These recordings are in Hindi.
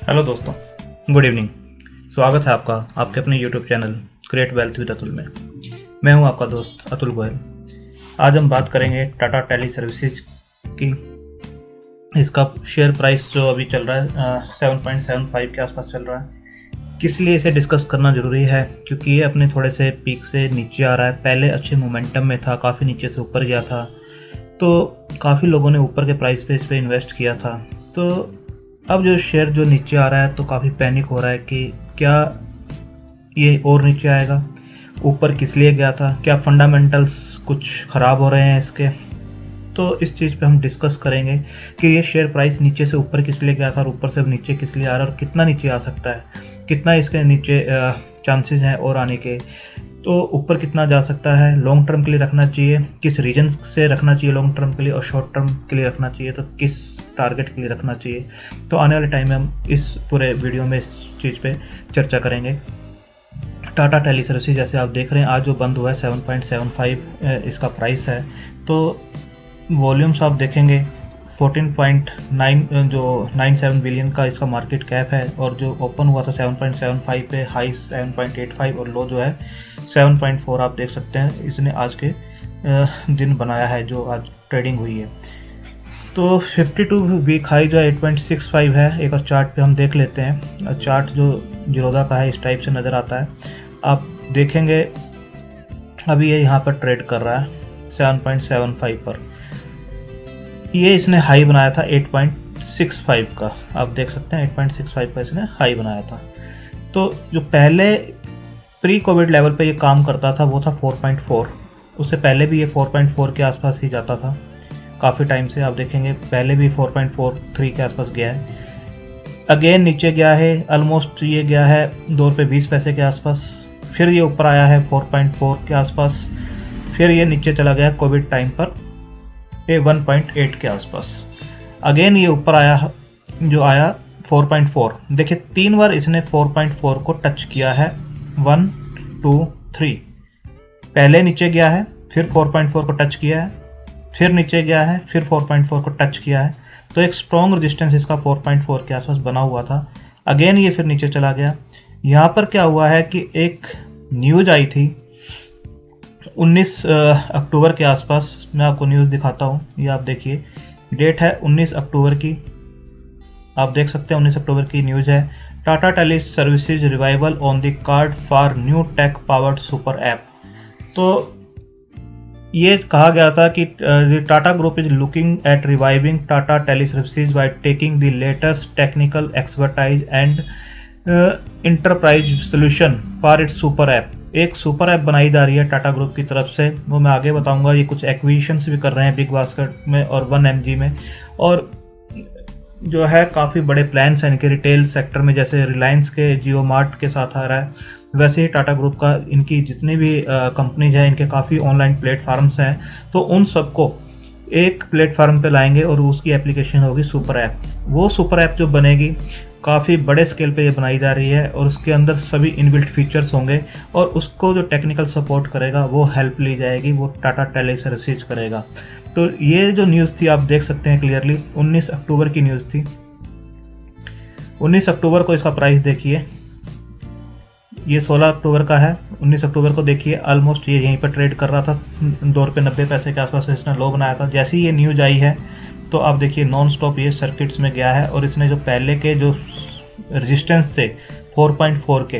हेलो दोस्तों, गुड इवनिंग। स्वागत है आपका आपके अपने YouTube channel create wealth with Atul में। मैं हूं आपका दोस्त अतुल गोयल। आज हम बात करेंगे टाटा टेली सर्विसेज की। इसका शेयर प्राइस जो अभी चल रहा है 7.75 के आसपास चल रहा है। किस लिए इसे डिस्कस करना ज़रूरी है? क्योंकि ये अपने थोड़े से पीक से नीचे आ रहा है। पहले अच्छे मोमेंटम में था, काफ़ी नीचे से ऊपर गया था, तो काफ़ी लोगों ने ऊपर के प्राइस पे इस पर इन्वेस्ट किया था। तो अब जो शेयर जो नीचे आ रहा है तो काफ़ी पैनिक हो रहा है कि क्या ये और नीचे आएगा, ऊपर किस लिए गया था, क्या फंडामेंटल्स कुछ ख़राब हो रहे हैं इसके। तो इस चीज़ पे हम डिस्कस करेंगे कि ये शेयर प्राइस नीचे से ऊपर किस लिए गया था और ऊपर से अब नीचे किस लिए आ रहा है और कितना नीचे आ सकता है, कितना इसके नीचे चांसेस हैं और आने के, तो ऊपर कितना जा सकता है, लॉन्ग टर्म के लिए रखना चाहिए, किस रीजन से रखना चाहिए लॉन्ग टर्म के लिए, और शॉर्ट टर्म के लिए रखना चाहिए तो किस टारगेट के लिए रखना चाहिए। तो आने वाले टाइम में हम इस पूरे वीडियो में इस चीज़ पे चर्चा करेंगे। टाटा टेली सर्विसेज जैसे आप देख रहे हैं, आज जो बंद हुआ है 7.75 इसका प्राइस है। तो वॉल्यूम्स आप देखेंगे 14.9 जो 97 बिलियन का इसका मार्केट कैप है, और जो ओपन हुआ था 7.75 पे, हाई 7.85 और लो जो है 7.4 आप देख सकते हैं इसने आज के दिन बनाया है, जो आज ट्रेडिंग हुई है। तो 52 वीक हाई जो है 8.65 है। एक और चार्ट पे हम देख लेते हैं। चार्ट जो जिरोदा का है इस टाइप से नज़र आता है। आप देखेंगे अभी ये यहाँ पर ट्रेड कर रहा है 7.75 पर। ये इसने हाई बनाया था 8.65 का, आप देख सकते हैं 8.65 का इसने हाई बनाया था। तो जो पहले प्री कोविड लेवल पे ये काम करता था वो था 4.4। उससे पहले भी ये 4.4 के आसपास ही जाता था काफ़ी टाइम से। आप देखेंगे पहले भी 4.43 के आसपास गया है। अगेन नीचे गया है, ऑलमोस्ट ये गया है ₹2.20 के आसपास। फिर ये ऊपर आया है 4.4 के आसपास। फिर ये नीचे चला गया कोविड टाइम पर 1.8 के आसपास। अगेन ये ऊपर आया, जो आया 4.4। देखिए 3 बार इसने 4.4 को टच किया है। 1 2 3 पहले नीचे गया है, फिर 4.4 को टच किया है, फिर नीचे गया है, फिर 4.4 को टच किया है। तो एक स्ट्रॉन्ग रेजिस्टेंस इसका 4.4 के आसपास बना हुआ था। अगेन ये फिर नीचे चला गया। यहाँ पर क्या हुआ है कि एक न्यूज आई थी 19 अक्टूबर के आसपास। मैं आपको न्यूज़ दिखाता हूँ, ये आप देखिए, डेट है 19 अक्टूबर की। आप देख सकते हैं 19 अक्टूबर की न्यूज़ है। Tata tele services revival on the card for new tech powered super app. तो ये कहा गया था कि Tata group is looking at reviving Tata tele services by taking the latest technical expertise and enterprise solution for its super app. एक सुपर ऐप बनाई जा रही है टाटा ग्रुप की तरफ से, वो मैं आगे बताऊंगा। ये कुछ एक्विजिशंस भी कर रहे हैं बिग बास्केट में और 1mg में, और जो है काफ़ी बड़े प्लान्स हैं इनके रिटेल सेक्टर में। जैसे रिलायंस के जियो मार्ट के साथ आ रहा है, वैसे ही टाटा ग्रुप का इनकी जितनी भी कंपनीज हैं, इनके काफ़ी ऑनलाइन प्लेटफार्म्स हैं, तो उन सबको एक प्लेटफार्म पे लाएंगे और उसकी एप्लीकेशन होगी सुपर ऐप। वो सुपर ऐप जो बनेगी काफ़ी बड़े स्केल पे ये बनाई जा रही है, और उसके अंदर सभी इनबिल्ट फीचर्स होंगे, और उसको जो टेक्निकल सपोर्ट करेगा वो हेल्प ली जाएगी, वो टाटा टेली सर्विसेज करेगा। तो ये जो न्यूज़ थी आप देख सकते हैं क्लियरली, 19 अक्टूबर की न्यूज़ थी। 19 अक्टूबर को इसका प्राइस देखिए, ये 16 अक्टूबर का है। 19 अक्टूबर को देखिए, ऑलमोस्ट ये यहीं पर ट्रेड कर रहा था, ₹2.90 के आसपास इसने लो बनाया था। जैसे ही ये न्यूज़ आई है तो आप देखिए नॉन स्टॉप ये सर्किट्स में गया है, और इसने जो पहले के जो रेजिस्टेंस थे 4.4 के,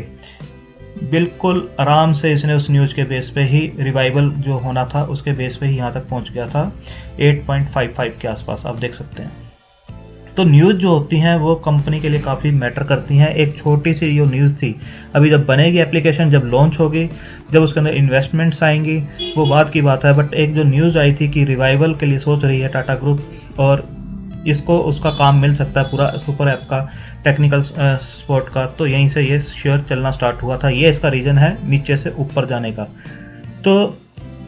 बिल्कुल आराम से इसने उस न्यूज़ के बेस पे ही रिवाइवल जो होना था उसके बेस पे ही यहाँ तक पहुँच गया था 8.55 के आसपास, आप देख सकते हैं। तो न्यूज़ जो होती हैं वो कंपनी के लिए काफ़ी मैटर करती हैं। एक छोटी सी जो न्यूज़ थी, अभी जब बनेगी एप्लीकेशन, जब लॉन्च होगी, जब उसके अंदर इन्वेस्टमेंट्स आएंगी, वो बात की बात है। बट एक जो न्यूज़ आई थी कि रिवाइवल के लिए सोच रही है टाटा ग्रुप, और इसको उसका काम मिल सकता है पूरा सुपर ऐप का टेक्निकल सपोर्ट का, तो यहीं से ये शेयर चलना स्टार्ट हुआ था। ये इसका रीज़न है नीचे से ऊपर जाने का। तो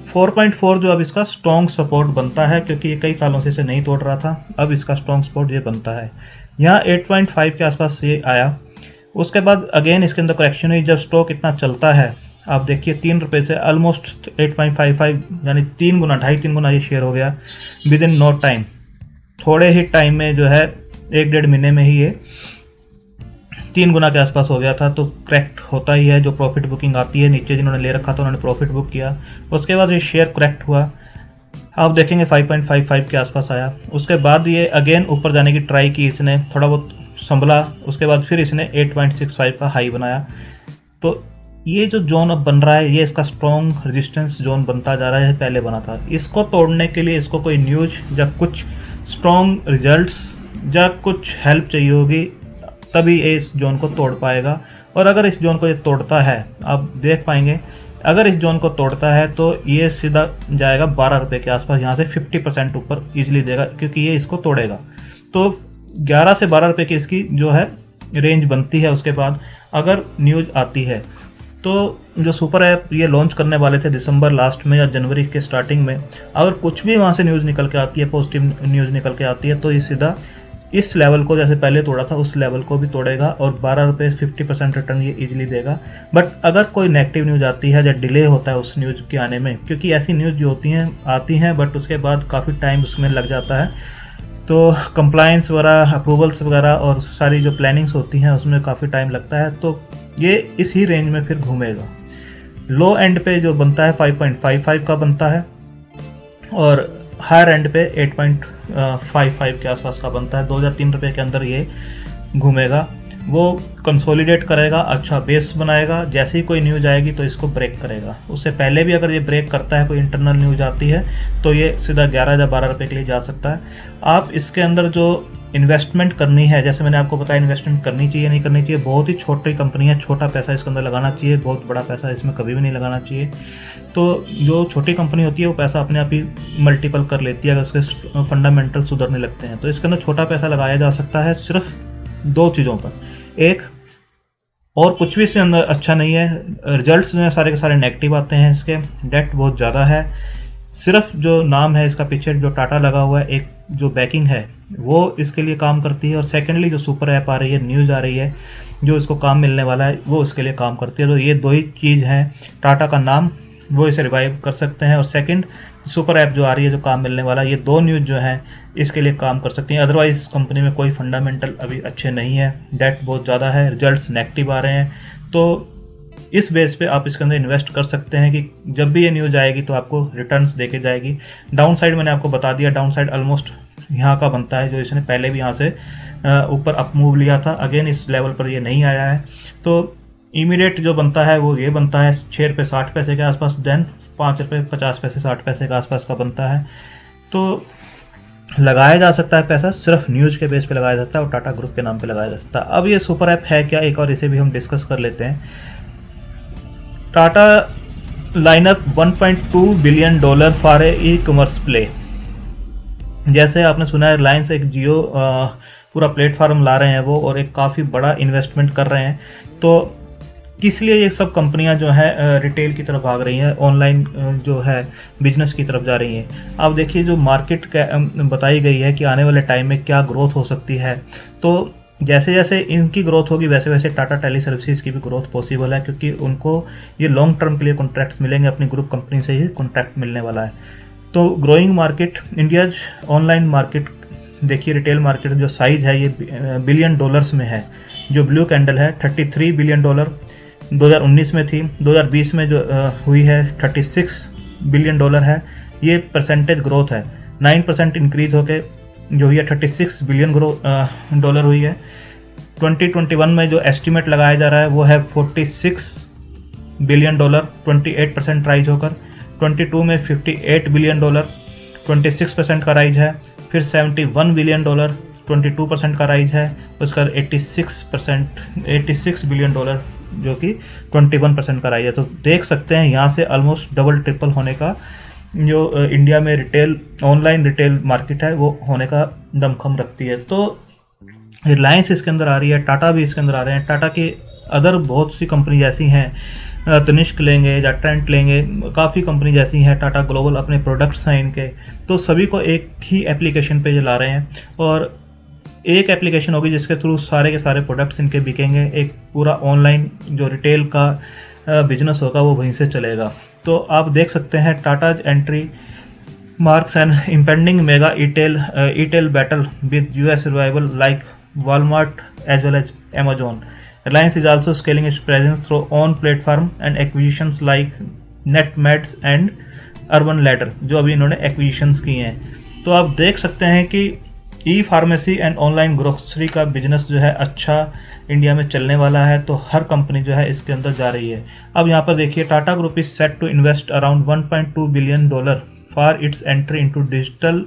4.4 जो अब इसका स्ट्रॉन्ग सपोर्ट बनता है, क्योंकि ये कई सालों से इसे नहीं तोड़ रहा था, अब इसका स्ट्रॉन्ग सपोर्ट ये बनता है। यहाँ 8.5 के आसपास ये आया। उसके बाद अगेन इसके अंदर करेक्शन हुई। जब स्टॉक इतना चलता है, आप देखिए ₹3 से ऑलमोस्ट 8.55 यानी 3 गुना, 2.5-3 गुना ये शेयर हो गया विद इन नो टाइम। थोड़े ही टाइम में जो है 1-1.5 महीने में ही ये 3 गुना के आसपास हो गया था। तो करेक्ट होता ही है, जो प्रॉफिट बुकिंग आती है, नीचे जिन्होंने ले रखा था उन्होंने प्रॉफिट बुक किया, उसके बाद ये शेयर करेक्ट हुआ, आप देखेंगे 5.55 के आसपास आया। उसके बाद ये अगेन ऊपर जाने की ट्राई की इसने, थोड़ा बहुत संभला, उसके बाद फिर इसने 8.65 का हाई बनाया। तो ये जो जोन अब बन रहा है ये इसका स्ट्रॉन्ग रेजिस्टेंस जोन बनता जा रहा है, पहले बना था। इसको तोड़ने के लिए इसको कोई न्यूज या कुछ स्ट्रॉन्ग रिजल्ट्स या कुछ हेल्प चाहिए होगी, तभी ये इस जोन को तोड़ पाएगा। और अगर इस जोन को ये तोड़ता है, आप देख पाएंगे, अगर इस जोन को तोड़ता है तो ये सीधा जाएगा 12 रुपये के आसपास, यहाँ से 50% ऊपर ईजिली देगा, क्योंकि ये इसको तोड़ेगा। तो 11 से 12 रुपये की इसकी जो है रेंज बनती है। उसके बाद अगर न्यूज़ आती है तो जो सुपर ऐप ये लॉन्च करने वाले थे दिसंबर लास्ट में या जनवरी के स्टार्टिंग में, अगर कुछ भी वहाँ से न्यूज़ निकल के आती है, पॉजिटिव न्यूज़ निकल के आती है, तो ये सीधा इस लेवल को, जैसे पहले तोड़ा था उस लेवल को भी तोड़ेगा और 12 रुपये 50% रिटर्न ये इजीली देगा। बट अगर कोई नेगेटिव न्यूज़ आती है या डिले होता है उस न्यूज़ के आने में, क्योंकि ऐसी न्यूज़ जो होती हैं आती हैं बट उसके बाद काफ़ी टाइम उसमें लग जाता है, तो कंप्लायंस वगैरह, अप्रूवल्स वगैरह और सारी जो प्लानिंग्स होती हैं उसमें काफ़ी टाइम लगता है, तो ये इस ही रेंज में फिर घूमेगा। लो एंड पे जो बनता है 5.55 का बनता है और हायर एंड पे 8.55 के आसपास का बनता है। 2 या 3 रुपये के अंदर ये घूमेगा। वो कंसोलिडेट करेगा, अच्छा बेस बनाएगा, जैसे ही कोई न्यूज़ आएगी तो इसको ब्रेक करेगा। उससे पहले भी अगर ये ब्रेक करता है, कोई इंटरनल न्यूज़ आती है, तो ये सीधा 11 या 12 रुपये के लिए जा सकता है। आप इसके अंदर जो इन्वेस्टमेंट करनी है, जैसे मैंने आपको बताया, इन्वेस्टमेंट करनी चाहिए नहीं करनी चाहिए, बहुत ही छोटी कंपनी है, छोटा पैसा इसके अंदर लगाना चाहिए, बहुत बड़ा पैसा इसमें कभी भी नहीं लगाना चाहिए। तो जो छोटी कंपनी होती है वो पैसा अपने आप ही मल्टीपल कर लेती है अगर उसके फंडामेंटल सुधरने लगते हैं। तो इसके अंदर छोटा पैसा लगाया जा सकता है सिर्फ 2 चीज़ों पर। एक, और कुछ भी इसके अंदर अच्छा नहीं है, रिजल्ट्स जो है सारे के सारे नेगेटिव आते हैं, इसके डेट बहुत ज़्यादा है, सिर्फ जो नाम है इसका पीछे जो टाटा लगा हुआ है, एक जो बैकिंग है वो इसके लिए काम करती है, और सेकेंडली जो सुपर ऐप आ रही है, न्यूज़ आ रही है, जो इसको काम मिलने वाला है वो उसके लिए काम करती है। तो ये 2 ही चीज़ हैं, टाटा का नाम वो इसे रिवाइव कर सकते हैं, और सेकंड सुपर ऐप जो आ रही है, जो काम मिलने वाला है, ये 2 न्यूज़ जो हैं इसके लिए काम कर सकती हैं। अदरवाइज इस कंपनी में कोई फंडामेंटल अभी अच्छे नहीं है, डेट बहुत ज़्यादा है, रिजल्ट्स नेगेटिव आ रहे हैं। तो इस बेस पे आप इसके अंदर इन्वेस्ट कर सकते हैं कि जब भी ये न्यूज़ आएगी तो आपको रिटर्न्स देके जाएगी। डाउन साइड मैंने आपको बता दिया, डाउन साइड ऑलमोस्ट यहाँ का बनता है, जो इसने पहले भी यहाँ से ऊपर अप मूव लिया था, अगेन इस लेवल पर ये नहीं आया है। तो इमीडिएट जो बनता है वो ये बनता है 6 रुपये 60 पैसे के आसपास, देन 5 रुपये 50 पैसे 60 पैसे के आसपास का बनता है। तो लगाया जा सकता है पैसा, सिर्फ न्यूज़ के बेस पे लगाया जा सकता है और टाटा ग्रुप के नाम पे लगाया जा सकता है। अब ये सुपर ऐप है क्या, एक और इसे भी हम डिस्कस कर लेते हैं। Tata lineup $1.2 billion for A e commerce play. जैसे आपने सुना है, रिलायंस एक जियो पूरा प्लेटफार्म ला रहे हैं वो, और एक काफ़ी बड़ा इन्वेस्टमेंट कर रहे हैं। तो किस लिए ये सब कंपनियां जो है रिटेल की तरफ भाग रही हैं, ऑनलाइन जो है बिजनेस की तरफ जा रही हैं। आप देखिए जो मार्केट बताई गई है कि आने वाले टाइम में क्या ग्रोथ हो सकती है, तो जैसे जैसे इनकी ग्रोथ होगी वैसे वैसे टाटा टेली सर्विसेज की भी ग्रोथ पॉसिबल है, क्योंकि उनको ये लॉन्ग टर्म के लिए कॉन्ट्रैक्ट्स मिलेंगे, अपनी ग्रुप कंपनी से ही कॉन्ट्रैक्ट मिलने वाला है। तो growing market, India online market देखिए, रिटेल मार्केट जो साइज है ये $बिलियन में है। जो ब्लू कैंडल है $33 बिलियन 2019 में थी, 2020 में जो हुई है $36 बिलियन है। ये परसेंटेज ग्रोथ है, 9% इंक्रीज होके जो हुई है $36 बिलियन हुई है। 2021 में जो एस्टिमेट लगाया जा रहा है वो है $46 बिलियन, 28% राइज होकर। 22 में $58 बिलियन, 26% का राइज है। फिर $71 बिलियन, 22% का राइज है। उसका 86 बिलियन जो कि 21% का राइज है। तो देख सकते हैं यहाँ से ऑलमोस्ट डबल ट्रिपल होने का जो इंडिया में रिटेल, ऑनलाइन रिटेल मार्केट है वो होने का दमखम रखती है। तो रिलायंस इसके अंदर आ रही है, टाटा भी इसके अंदर आ रहे हैं। टाटा की अदर बहुत सी कंपनी जैसी हैं, तनिष्क लेंगे या ट्रेंट लेंगे, काफ़ी कंपनी जैसी हैं, टाटा ग्लोबल अपने प्रोडक्ट्स हैं इनके, तो सभी को एक ही एप्लीकेशन पे ला रहे हैं, और एक एप्लीकेशन होगी जिसके थ्रू सारे के सारे प्रोडक्ट्स इनके बिकेंगे। एक पूरा ऑनलाइन जो रिटेल का बिजनेस होगा वो वहीं से चलेगा। तो आप देख सकते हैं Tata entry marks an impending mega etail battle with US revival like Walmart as well as Amazon. Reliance is also scaling its presence through own platform and acquisitions like NetMeds and urban ladder, जो अभी इन्होंने एक्विजिशंस किए हैं। तो आप देख सकते हैं कि ई फार्मेसी एंड ऑनलाइन ग्रोसरी का बिजनेस जो है अच्छा इंडिया में चलने वाला है, तो हर कंपनी जो है इसके अंदर जा रही है। अब यहाँ पर देखिए, Tata group is set to invest around $1.2 billion for its entry into digital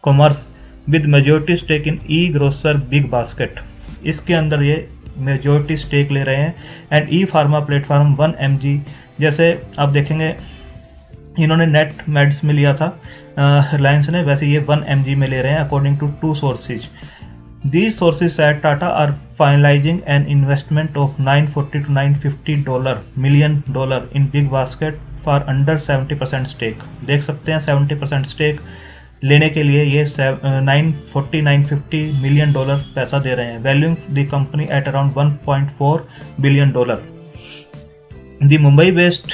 commerce with majority stake in e grocer BigBasket. इसके अंदर ये मेजोरिटी स्टेक ले रहे हैं। And E pharma platform 1mg, जैसे आप देखेंगे इन्होंने नेट मेड्स में लिया था रिलायंस ने, वैसे ये 1mg में ले रहे हैं according to 2 sources. These sources said Tata are finalising an investment of $940 to $950 million in BigBasket for under 70% स्टेक। देख सकते हैं 70% स्टेक लेने के लिए ये $950 मिलियन पैसा दे रहे हैं, valuing the company at around $1.4 billion. The Mumbai based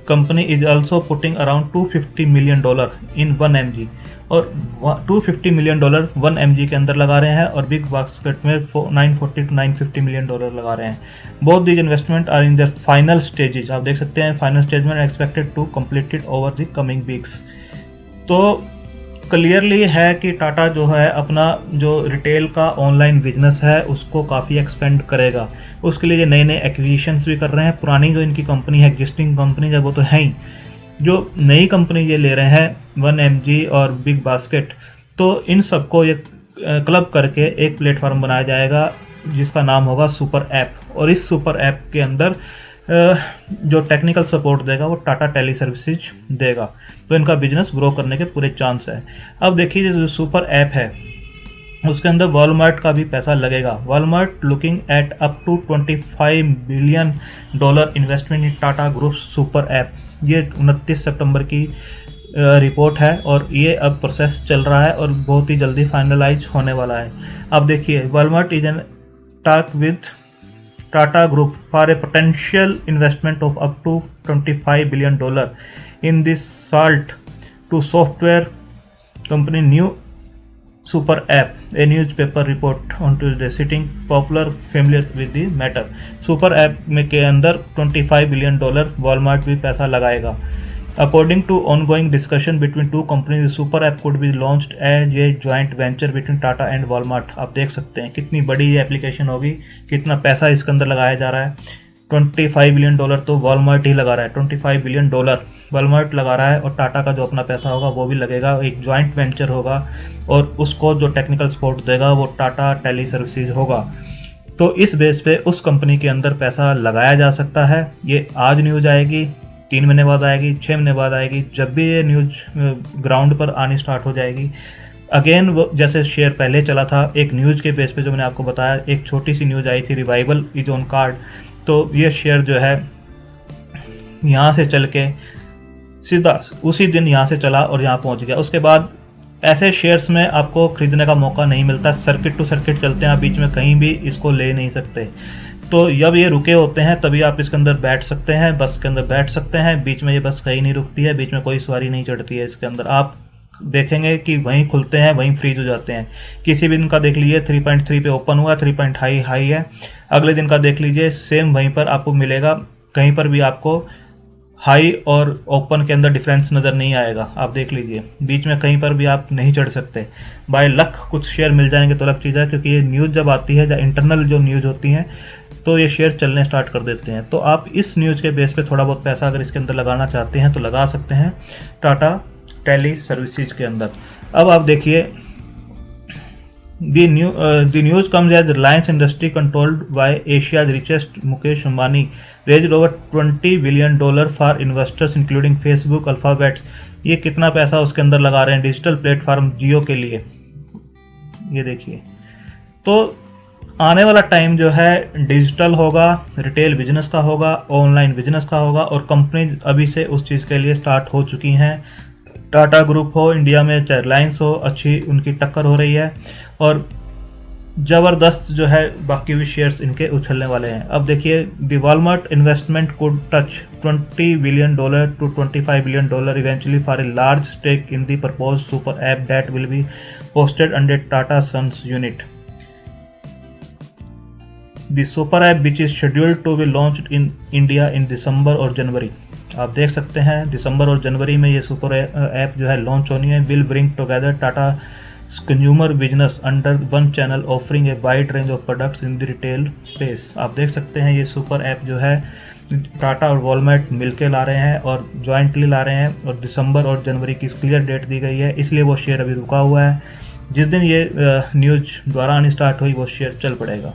company is also putting around $250 million in 1mg, और $250 मिलियन 1mg के अंदर लगा रहे हैं, और बिग बास्केट में $940 to $950 मिलियन लगा रहे हैं। Both these investment are in the final stages. आप देख सकते हैं फाइनल स्टेज में expected to completed over the coming weeks. तो क्लियरली है कि टाटा जो है अपना जो रिटेल का ऑनलाइन बिजनेस है उसको काफ़ी एक्सपेंड करेगा। उसके लिए ये नए नए एक्विजिशंस भी कर रहे हैं। पुरानी जो इनकी कंपनी है, एग्जिस्टिंग कंपनी है, वो तो है ही। जो नई कंपनी ये ले रहे हैं 1mg और बिग बास्केट, तो इन सबको ये क्लब करके एक प्लेटफॉर्म बनाया जाएगा जिसका नाम होगा सुपर ऐप। और इस सुपर ऐप के अंदर जो टेक्निकल सपोर्ट देगा वो टाटा टेली सर्विसेज देगा, तो इनका बिजनेस ग्रो करने के पूरे चांस है। अब देखिए जो सुपर ऐप है उसके अंदर वॉलमार्ट का भी पैसा लगेगा। Walmart looking at up to $25 billion investment in Tata group super app. ये 29 सितंबर की रिपोर्ट है और ये अब प्रोसेस चल रहा है और बहुत ही जल्दी फाइनलाइज होने वाला है। अब देखिए, Walmart is an talk with Tata Group for a potential investment of up to $25 billion in this salt to software company new super app, a newspaper report on Tuesday, citing popular familiar with the matter। super app में के अंदर $25 बिलियन वॉलमार्ट भी पैसा लगाएगा। According to ongoing discussion between two companies, the super app could be launched as a joint venture between Tata and Walmart। आप देख सकते हैं कितनी बड़ी ये एप्लीकेशन होगी, कितना पैसा इसके अंदर लगाया जा रहा है। $25 बिलियन तो वॉलमार्ट ही लगा रहा है, $25 बिलियन वॉलमार्ट लगा रहा है, और टाटा का जो अपना पैसा होगा वो भी लगेगा। एक जॉइंट वेंचर होगा और उसको जो टेक्निकल सपोर्ट देगा वो टाटा टेली सर्विसेज होगा। तो इस बेस पे उस कंपनी के अंदर पैसा लगाया जा सकता है। ये आज न्यूज आएगी, 3 महीने बाद आएगी, 6 महीने बाद आएगी, जब भी ये न्यूज ग्राउंड पर आनी स्टार्ट हो जाएगी। अगेन वो जैसे शेयर पहले चला था एक न्यूज़ के बेस पे, जो मैंने आपको बताया, एक छोटी सी न्यूज़ आई थी रिवाइवल इज ऑन कार्ड, तो ये शेयर जो है यहाँ से चल के सीधा उसी दिन यहाँ से चला और यहाँ पहुँच गया। उसके बाद ऐसे शेयर्स में आपको खरीदने का मौका नहीं मिलता, सर्किट टू सर्किट चलते हैं, आप बीच में कहीं भी इसको ले नहीं सकते। तो जब ये रुके होते हैं तभी आप इसके अंदर बैठ सकते हैं, बस के अंदर बैठ सकते हैं। बीच में ये बस कहीं नहीं रुकती है, बीच में कोई सवारी नहीं चढ़ती है इसके अंदर। आप देखेंगे कि वहीं खुलते हैं वहीं फ्रीज हो जाते हैं। किसी भी दिन का देख लीजिए 3.3 पे ओपन हुआ, 3 हाई है, अगले दिन का देख लीजिए सेम वहीं पर आपको मिलेगा। कहीं पर भी आपको हाई और ओपन के अंदर डिफरेंस नज़र नहीं आएगा। आप देख लीजिए बीच में कहीं पर भी आप नहीं चढ़ सकते। बाय लक कुछ शेयर मिल जाएंगे तो अलग चीज़ है, क्योंकि ये न्यूज़ जब आती है या इंटरनल जो न्यूज़ होती हैं तो ये शेयर चलने स्टार्ट कर देते हैं। तो आप इस न्यूज़ के बेस पे थोड़ा बहुत पैसा अगर इसके अंदर लगाना चाहते हैं तो लगा सकते हैं टाटा टेली सर्विसेज के अंदर। अब आप देखिए the news comes as Reliance Industry controlled by Asia's richest Mukesh Ambani raised over $20 billion for investors including Facebook, Alphabet। ये कितना पैसा उसके अंदर लगा रहे हैं डिजिटल प्लेटफॉर्म जियो के लिए, ये देखिए। तो आने वाला टाइम जो है डिजिटल होगा, रिटेल बिजनेस का होगा, ऑनलाइन बिजनेस का होगा, और कंपनी अभी से उस चीज़ के लिए स्टार्ट हो चुकी हैं। टाटा ग्रुप हो इंडिया में, चाहे रिलायंस हो, अच्छी उनकी टक्कर हो रही है और ज़बरदस्त जो है बाकी भी शेयर्स इनके उछलने वाले हैं। अब देखिए the Walmart investment could touch $20 billion to $25 billion eventually for a large stake in the proposed super app that will be hosted under Tata Sons unit। The super app which is scheduled to be launched in India in December और जनवरी। आप देख सकते हैं दिसंबर और जनवरी में ये सुपर ऐप जो है लॉन्च होनी है। Will bring together Tata consumer business under one channel offering a wide range of products in the retail space. आप देख सकते हैं ये सुपर ऐप जो है टाटा और वॉलमार्ट मिलके ला रहे हैं और जॉइंटली ला रहे हैं, और दिसंबर और जनवरी की क्लियर डेट दी गई है, इसलिए वो शेयर अभी रुका हुआ है। जिस दिन ये न्यूज दोबारा आनी स्टार्ट हुई वो शेयर चल पड़ेगा।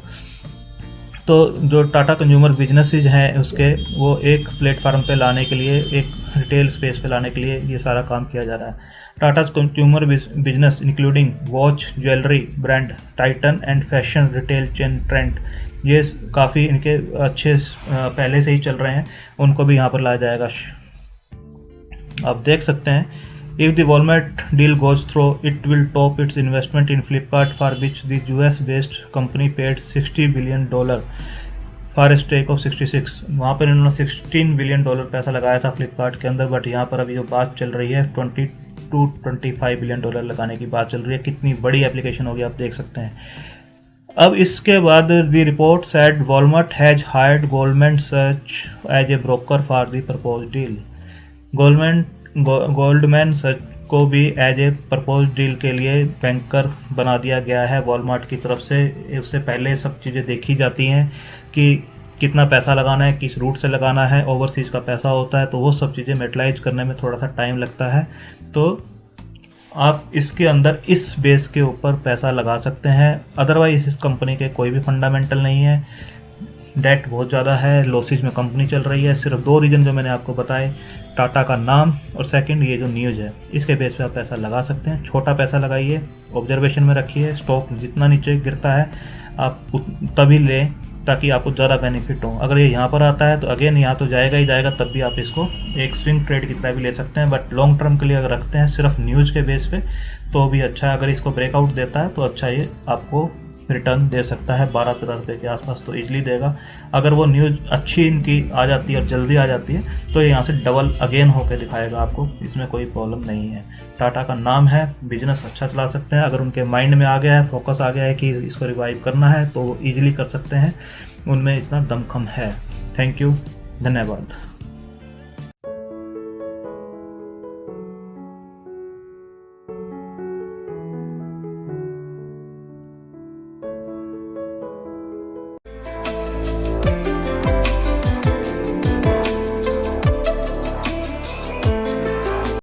तो जो टाटा कंज्यूमर बिजनेसेस हैं उसके वो एक प्लेटफार्म पे लाने के लिए, एक रिटेल स्पेस पे लाने के लिए ये सारा काम किया जा रहा है। Tata consumer business including watch, jewellery brand Titan and fashion retail chain trend, ये काफ़ी इनके अच्छे पहले से ही चल रहे हैं, उनको भी यहाँ पर लाया जाएगा। आप देख सकते हैं if the Walmart deal goes through it will top its investment in Flipkart for which the US based company paid $60 billion for a stake of 66। वहाँ पर इन्होंने $16 बिलियन पैसा लगाया था फ्लिपकार्ट के अंदर, बट यहाँ पर अभी जो बात चल रही है 20 to 25 बिलियन डॉलर लगाने की बात चल रही है। कितनी बड़ी एप्लीकेशन होगी आप देख सकते हैं। अब इसके बाद the report said Walmart has hired Goldman Sachs as a broker for the propose deal. Goldman Sachs को भी एज ए प्रपोज डील के लिए बैंकर बना दिया गया है वॉलमार्ट की तरफ से। उससे पहले सब चीज़ें देखी जाती हैं कि कितना पैसा लगाना है, किस रूट से लगाना है, ओवरसीज का पैसा होता है, तो वो सब चीज़ें मेटलाइज करने में थोड़ा सा टाइम लगता है। तो आप इसके अंदर इस बेस के ऊपर पैसा लगा सकते हैं। अदरवाइज इस कंपनी के कोई भी फंडामेंटल नहीं है, डेट बहुत ज़्यादा है, लॉसेज में कंपनी चल रही है। सिर्फ 2 रीज़न जो मैंने आपको बताए, टाटा का नाम और सेकंड ये जो न्यूज़ है, इसके बेस पे आप पैसा लगा सकते हैं। छोटा पैसा लगाइए, ऑब्जर्वेशन में रखिए, स्टॉक जितना नीचे गिरता है आप तभी लें ताकि आपको ज़्यादा बेनिफिट हो। अगर ये यहाँ पर आता है तो अगेन यहाँ तो जाएगा ही जाएगा, तब भी आप इसको एक स्विंग ट्रेड की तरह भी ले सकते हैं, बट लॉन्ग टर्म के लिए अगर रखते हैं सिर्फ न्यूज़ के बेस पे तो भी अच्छा है। अगर इसको ब्रेकआउट देता है तो अच्छा ये आपको रिटर्न दे सकता है, 12-13 रुपये के आसपास तो इजली देगा। अगर वो न्यूज़ अच्छी इनकी आ जाती है और जल्दी आ जाती है तो यहाँ से डबल अगेन होकर दिखाएगा आपको, इसमें कोई प्रॉब्लम नहीं है। टाटा का नाम है, बिजनेस अच्छा चला सकते हैं। अगर उनके माइंड में आ गया है, फोकस आ गया है कि इसको रिवाइव करना है तो वो ईजिली कर सकते हैं, उनमें इतना दमखम है। थैंक यू, धन्यवाद।